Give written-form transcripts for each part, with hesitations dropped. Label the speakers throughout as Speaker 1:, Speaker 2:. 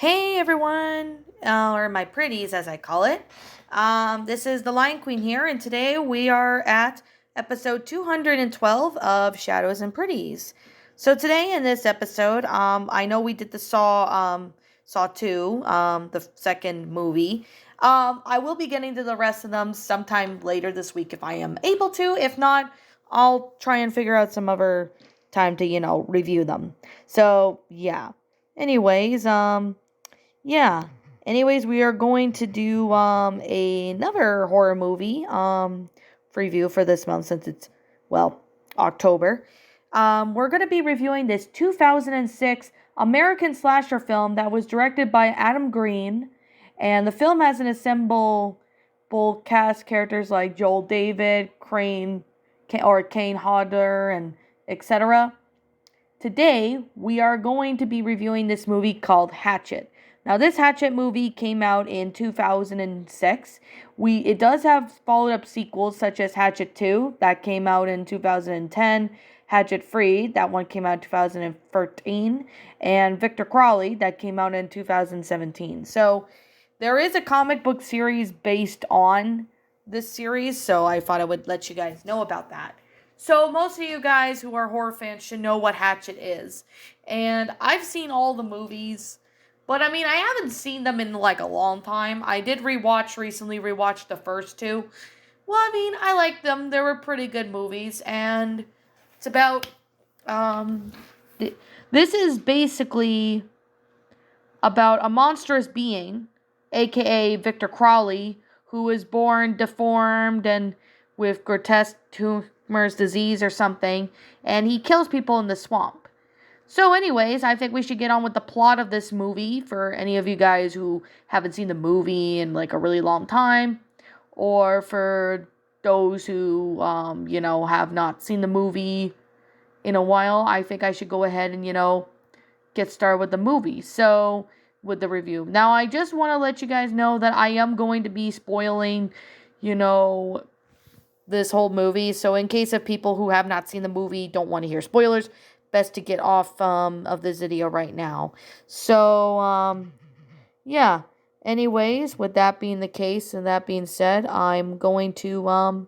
Speaker 1: Hey everyone, or my pretties as I call it. This is the Lion Queen here, and today we are at episode 212 of Shadows and Pretties. So today in this episode, I know we did the Saw 2, the second movie. I will be getting to the rest of them sometime later this week if I am able to. If not, I'll try and figure out some other time to, review them. So, yeah. Anyways, yeah. Anyways, we are going to do another horror movie review for this month since it's October. We're going to be reviewing this 2006 American slasher film that was directed by Adam Green, and the film has an ensemble cast characters like Joel David, Kane Hodder, and etc. Today, we are going to be reviewing this movie called Hatchet. Now, this Hatchet movie came out in 2006. It does have followed-up sequels such as Hatchet 2, that came out in 2010, Hatchet Free, that one came out in 2013, and Victor Crowley, that came out in 2017. So, there is a comic book series based on this series, so I thought I would let you guys know about that. So most of you guys who are horror fans should know what Hatchet is. And I've seen all the movies, but I mean, I haven't seen them in like a long time. I did recently rewatch the first two. Well, I mean, I liked them. They were pretty good movies, and it's about this is basically about a monstrous being, aka Victor Crowley, who was born deformed and with grotesque tumors, disease or something, and he kills people in the swamp. So anyways, I think we should get on with the plot of this movie for any of you guys who haven't seen the movie in like a really long time, or for those who, have not seen the movie in a while. I think I should go ahead and, get started with the movie. So, with the review. Now, I just want to let you guys know that I am going to be spoiling, this whole movie. So, in case of people who have not seen the movie, don't want to hear spoilers, best to get off of this video right now. So, yeah. Anyways, with that being the case and that being said, I'm going to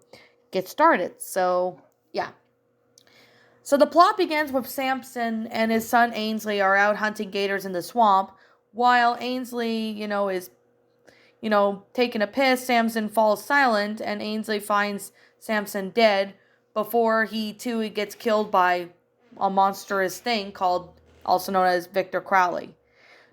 Speaker 1: get started. So, yeah. So the plot begins with Samson and his son Ainsley are out hunting gators in the swamp. While Ainsley, is, taking a piss, Samson falls silent and Ainsley finds Samson dead before he too gets killed by a monstrous thing also known as Victor Crowley.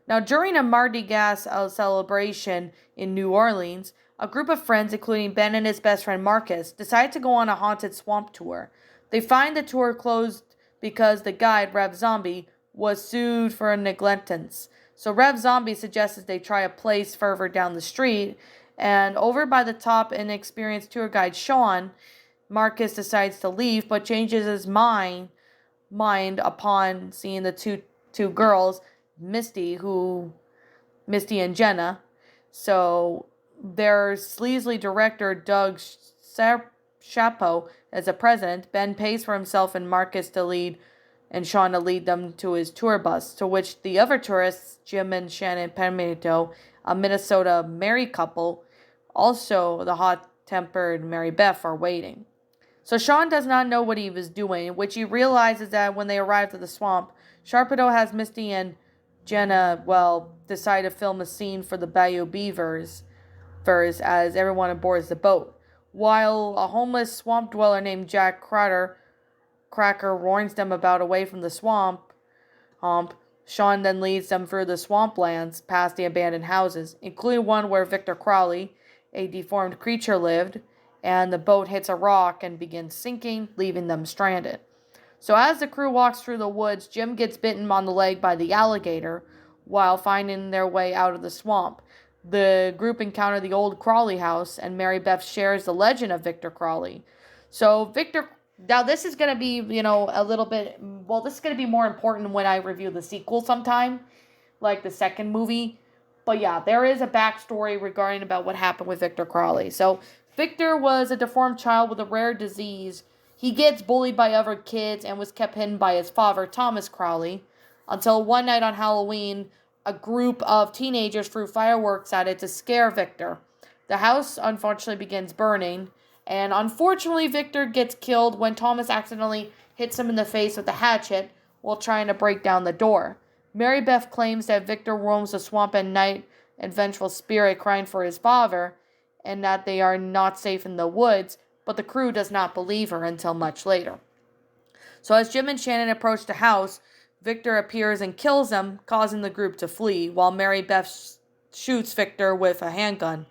Speaker 1: Now, during a Mardi Gras celebration in New Orleans, a group of friends, including Ben and his best friend Marcus, decide to go on a haunted swamp tour. They find the tour closed because the guide, Rev Zombie, was sued for negligence. So Rev Zombie suggests they try a place further down the street, and over by the top inexperienced tour guide Sean, Marcus decides to leave but changes his mind upon seeing the two girls, Misty and Jenna. So their sleazy director Doug Chapeau as a president, Ben pays for himself and Marcus to lead and Sean to lead them to his tour bus, to which the other tourists, Jim and Shannon Pimento, a Minnesota married couple, also the hot-tempered Mary Beth, are waiting. So Sean does not know what he was doing, which he realizes that when they arrive at the swamp, Sharpedo has Misty and Jenna, decide to film a scene for the Bayou Beavers as everyone boards the boat. While a homeless swamp dweller named Jack Cracker warns them about away from the swamp, Sean then leads them through the swamplands past the abandoned houses, including one where Victor Crowley, a deformed creature, lived, and the boat hits a rock and begins sinking, leaving them stranded. So as the crew walks through the woods, Jim gets bitten on the leg by the alligator while finding their way out of the swamp. The group encounter the old Crowley house, and Mary Beth shares the legend of Victor Crowley. So now this is going to be, a little bit, this is going to be more important when I review the sequel sometime, like the second movie. But yeah, there is a backstory regarding about what happened with Victor Crowley. So Victor was a deformed child with a rare disease. He gets bullied by other kids and was kept hidden by his father, Thomas Crowley, until one night on Halloween, a group of teenagers threw fireworks at it to scare Victor. The house unfortunately begins burning, and unfortunately Victor gets killed when Thomas accidentally hits him in the face with a hatchet while trying to break down the door. Mary Beth claims that Victor roams the swamp at night, a vengeful spirit crying for his father, and that they are not safe in the woods, but the crew does not believe her until much later. So as Jim and Shannon approach the house, Victor appears and kills them, causing the group to flee, while Mary Beth shoots Victor with a handgun.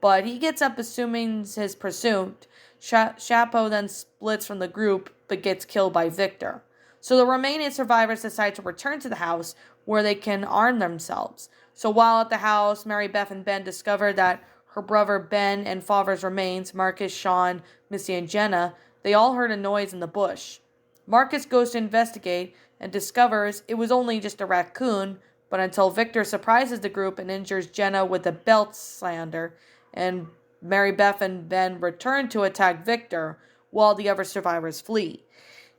Speaker 1: But he gets up assuming his pursuit. Chapo then splits from the group, but gets killed by Victor. So the remaining survivors decide to return to the house, where they can arm themselves. So while at the house, Mary Beth and Ben discover that her brother Ben and father's remains, Marcus, Sean, Missy, and Jenna, they all heard a noise in the bush. Marcus goes to investigate and discovers it was only just a raccoon, but until Victor surprises the group and injures Jenna with a belt sander, and Mary Beth and Ben return to attack Victor while the other survivors flee.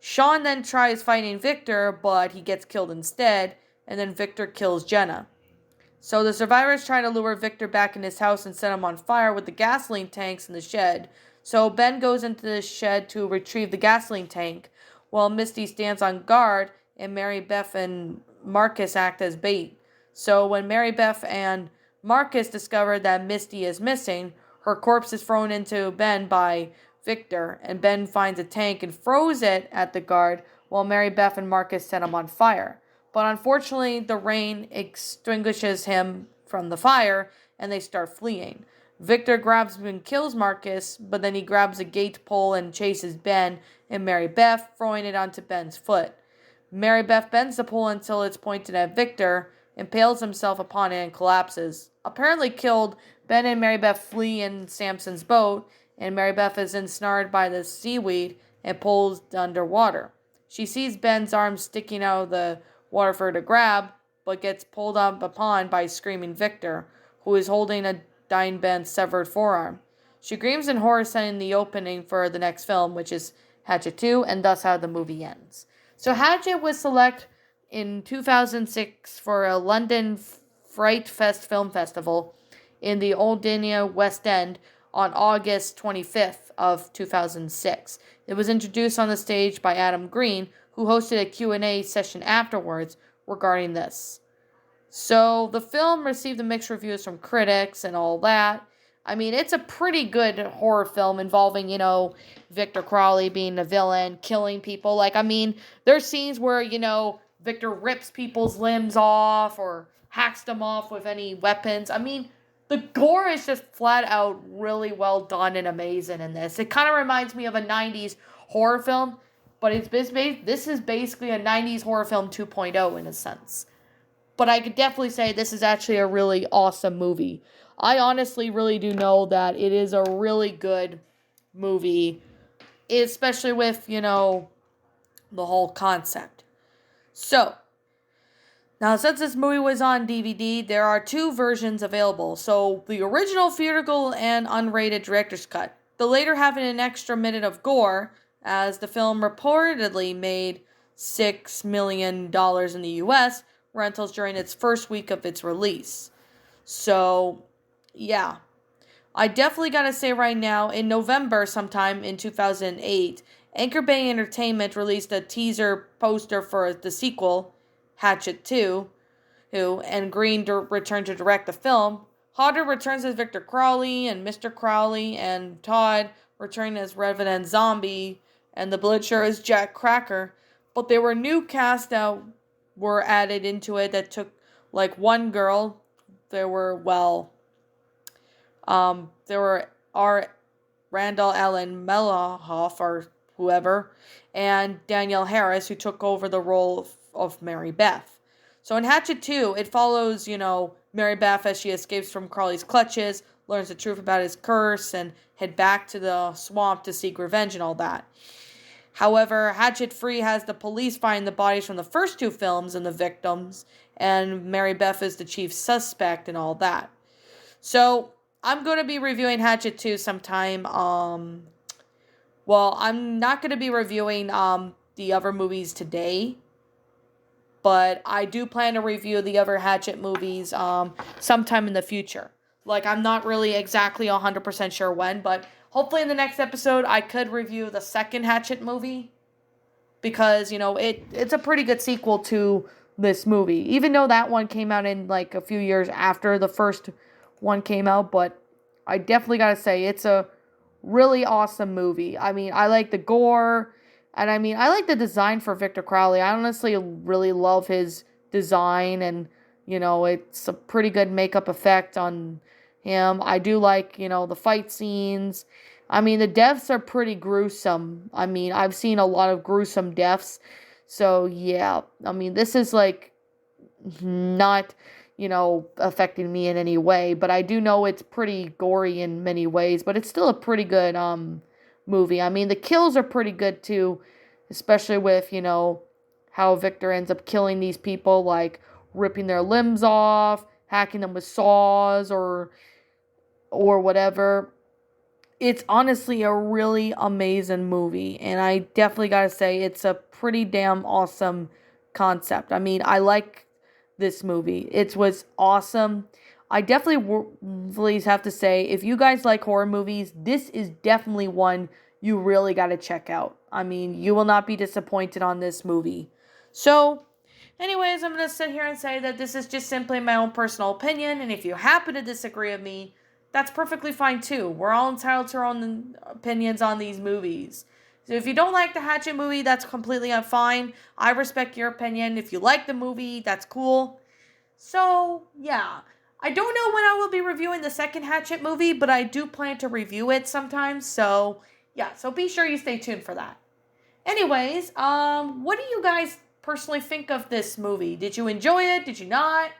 Speaker 1: Sean then tries fighting Victor, but he gets killed instead, and then Victor kills Jenna. So the survivors try to lure Victor back in his house and set him on fire with the gasoline tanks in the shed. So Ben goes into the shed to retrieve the gasoline tank, while Misty stands on guard and Mary Beth and Marcus act as bait. So when Mary Beth and Marcus discover that Misty is missing, her corpse is thrown into Ben by Victor, and Ben finds a tank and throws it at the guard while Mary Beth and Marcus set him on fire. But unfortunately, the rain extinguishes him from the fire, and they start fleeing. Victor grabs and kills Marcus, but then he grabs a gate pole and chases Ben and Mary Beth, throwing it onto Ben's foot. Mary Beth bends the pole until it's pointed at Victor, impales himself upon it, and collapses. Apparently killed, Ben and Mary Beth flee in Samson's boat, and Mary Beth is ensnared by the seaweed and pulled underwater. She sees Ben's arms sticking out of the water for her to grab, but gets pulled up upon by screaming Victor, who is holding a dying Ben's severed forearm. She screams in horror, setting the opening for the next film, which is Hatchet 2, and thus how the movie ends. So Hatchet was selected in 2006 for a London Fright Fest Film Festival in the Old Dania West End on August 25th of 2006. It was introduced on the stage by Adam Green, who hosted a Q&A session afterwards regarding this. So the film received mixed reviews from critics and all that. I mean, it's a pretty good horror film involving, Victor Crowley being the villain, killing people. There's scenes where, Victor rips people's limbs off or hacks them off with any weapons. The gore is just flat out really well done and amazing in this. It kind of reminds me of a 90s horror film, but this is basically a 90s horror film 2.0 in a sense. But I could definitely say this is actually a really awesome movie. I honestly really do know that it is a really good movie, especially with, the whole concept. So, now since this movie was on DVD, there are two versions available. So, the original theatrical and unrated director's cut. The later having an extra minute of gore, as the film reportedly made $6 million in the US rentals during its first week of its release. So, yeah. I definitely gotta say right now, in November sometime in 2008, Anchor Bay Entertainment released a teaser poster for the sequel, Hatchet 2, and Green returned to direct the film. Hodder returns as Victor Crowley, and Mr. Crowley, and Todd returning as Revenant Zombie, and the Butcher as Jack Cracker. But there were new casts that were added into it that took, one girl. There were R. Randall Allen Melohoff, or whoever, and Danielle Harris, who took over the role of Mary Beth. So in Hatchet 2, it follows, Mary Beth as she escapes from Crowley's clutches, learns the truth about his curse, and head back to the swamp to seek revenge and all that. However, Hatchet 3 has the police find the bodies from the first two films and the victims, and Mary Beth is the chief suspect and all that. So, I'm going to be reviewing Hatchet 2 sometime. I'm not going to be reviewing the other movies today. But I do plan to review the other Hatchet movies sometime in the future. Like, I'm not really exactly 100% sure when, but hopefully in the next episode I could review the second Hatchet movie. Because, it's a pretty good sequel to this movie. Even though that one came out in, like, a few years after the first one came out. But I definitely gotta say, it's a really awesome movie. I mean, I like the gore. And I mean, I like the design for Victor Crowley. I honestly really love his design. And, it's a pretty good makeup effect on him. I do like, the fight scenes. I mean, the deaths are pretty gruesome. I mean, I've seen a lot of gruesome deaths. So, yeah. I mean, this is like not, affecting me in any way. But I do know it's pretty gory in many ways. But it's still a pretty good movie. I mean, the kills are pretty good too. Especially with, how Victor ends up killing these people. Like, ripping their limbs off. Hacking them with saws or whatever. It's honestly a really amazing movie, and I definitely gotta say it's a pretty damn awesome concept. I mean, I like this movie. It was awesome. I definitely really have to say, if you guys like horror movies, this is definitely one you really gotta check out. I mean, you will not be disappointed on this movie. So, anyways, I'm gonna sit here and say that this is just simply my own personal opinion, and if you happen to disagree with me, that's perfectly fine too. We're all entitled to our own opinions on these movies. So if you don't like the Hatchet movie, that's completely fine. I respect your opinion. If you like the movie, that's cool. So, yeah. I don't know when I will be reviewing the second Hatchet movie, but I do plan to review it sometime. So, yeah. So be sure you stay tuned for that. Anyways, what do you guys personally think of this movie? Did you enjoy it? Did you not?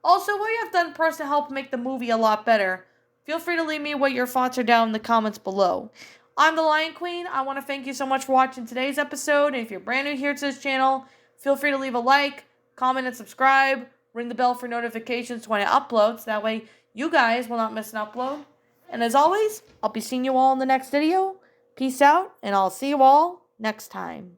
Speaker 1: Also, what you have done for us to help make the movie a lot better? Feel free to leave me what your thoughts are down in the comments below. I'm the Lion Queen. I want to thank you so much for watching today's episode. And if you're brand new here to this channel, feel free to leave a like, comment, and subscribe. Ring the bell for notifications when I upload, so that way you guys will not miss an upload. And as always, I'll be seeing you all in the next video. Peace out, and I'll see you all next time.